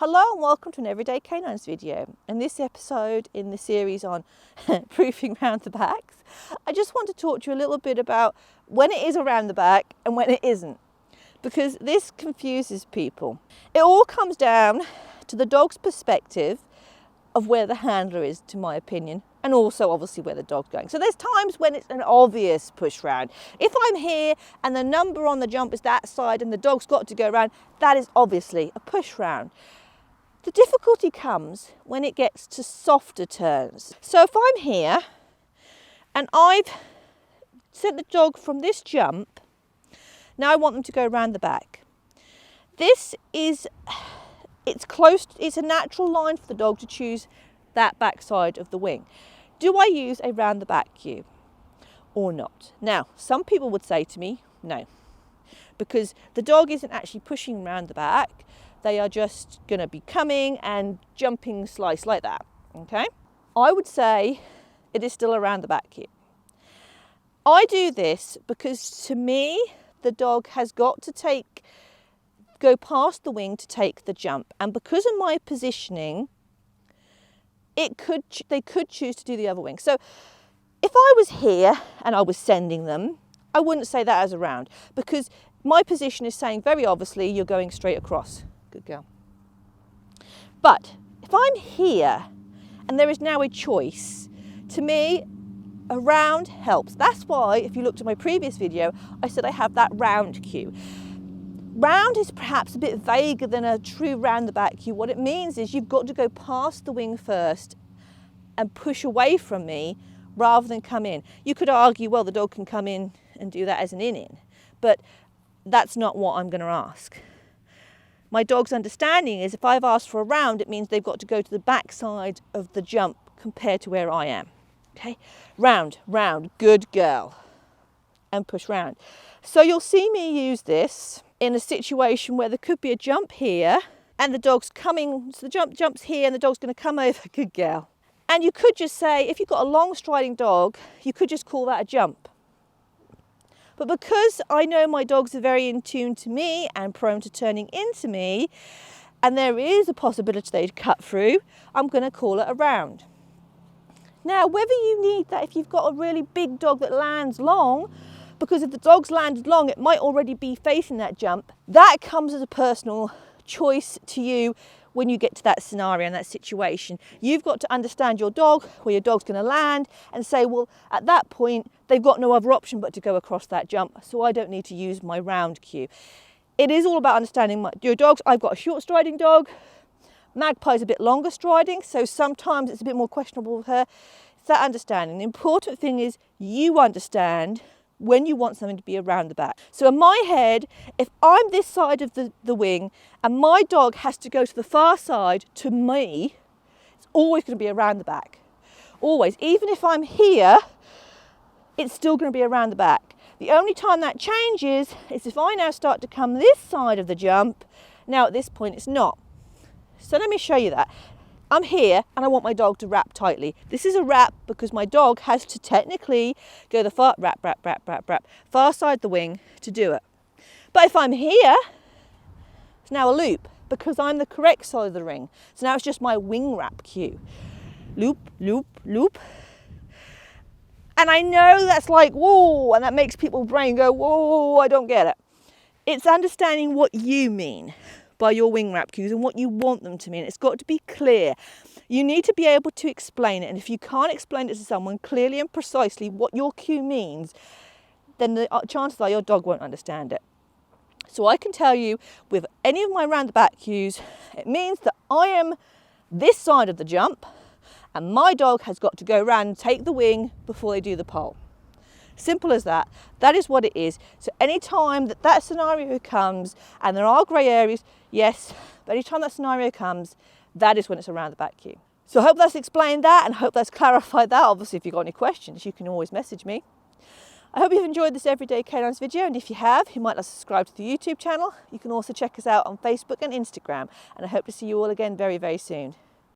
Hello and welcome to an Everyday Canines video. In this episode in the series on proofing round the backs, I just want to talk to you a little bit about when it is around the back and when it isn't, because this confuses people. It all comes down to the dog's perspective of where the handler is, to my opinion, and also obviously where the dog's going. So there's times when it's an obvious push round. If I'm here and the number on the jump is that side and the dog's got to go around, that is obviously a push round. The difficulty comes when it gets to softer turns. So if I'm here and I've sent the dog from this jump, now I want them to go around the back. It's a natural line for the dog to choose that back side of the wing. Do I use a round the back cue or not? Now, some people would say to me, no, because the dog isn't actually pushing around the back. They are just going to be coming and jumping slice like that, okay? I would say it is still around the back cue. I do this because to me, the dog has got to go past the wing to take the jump. And because of my positioning, they could choose to do the other wing. So if I was here and I was sending them, I wouldn't say that as a round, because my position is saying very obviously you're going straight across. Good girl. But if I'm here and there is now a choice, to me, a round helps. That's why, if you looked at my previous video, I said I have that round cue. Round is perhaps a bit vaguer than a true round the back cue. What it means is you've got to go past the wing first and push away from me rather than come in. You could argue, well, the dog can come in and do that as an in-in, but that's not what I'm going to ask. My dog's understanding is if I've asked for a round, it means they've got to go to the back side of the jump compared to where I am. Okay, round, round, good girl, and push round. So you'll see me use this in a situation where there could be a jump here and the dog's coming, so the jumps here and the dog's going to come over, good girl. And you could just say, if you've got a long striding dog, you could just call that a jump. But because I know my dogs are very in tune to me and prone to turning into me, and there is a possibility they cut through, I'm going to call it a round. Now, whether you need that if you've got a really big dog that lands long, because if the dog's landed long, it might already be facing that jump. That comes as a personal choice to you when you get to that scenario and that situation. You've got to understand your dog, where your dog's going to land, and say, well, at that point, they've got no other option but to go across that jump, so I don't need to use my round cue. It is all about understanding your dogs. I've got a short striding dog. Magpie's a bit longer striding, so sometimes it's a bit more questionable with her. It's that understanding. The important thing is you understand when you want something to be around the back. So in my head, if I'm this side of the wing and my dog has to go to the far side to me, it's always going to be around the back. Always. Even if I'm here, it's still going to be around the back. The only time that changes is if I now start to come this side of the jump. Now at this point it's not. So let me show you that. I'm here and I want my dog to wrap tightly. This is a wrap because my dog has to technically go the far far side the wing to do it. But if I'm here, it's now a loop because I'm the correct side of the ring. So now it's just my wing wrap cue. Loop, loop, loop. And I know that's like, whoa, and that makes people's brain go, whoa, I don't get it. It's understanding what you mean by your wing wrap cues and what you want them to mean. It's got to be clear. You need to be able to explain it, and if you can't explain it to someone clearly and precisely what your cue means, then the chances are your dog won't understand it. So I can tell you with any of my round the back cues, it means that I am this side of the jump and my dog has got to go around and take the wing before they do the pole. Simple as that. That is what it is. So anytime that scenario comes, and there are grey areas, yes, but anytime that scenario comes, that is when it's around the back cue. So I hope that's explained that and hope that's clarified that. Obviously, if you've got any questions, you can always message me. I hope you've enjoyed this Everyday Canines video, and if you have, you might like to subscribe to the YouTube channel. You can also check us out on Facebook and Instagram, and I hope to see you all again very, very soon.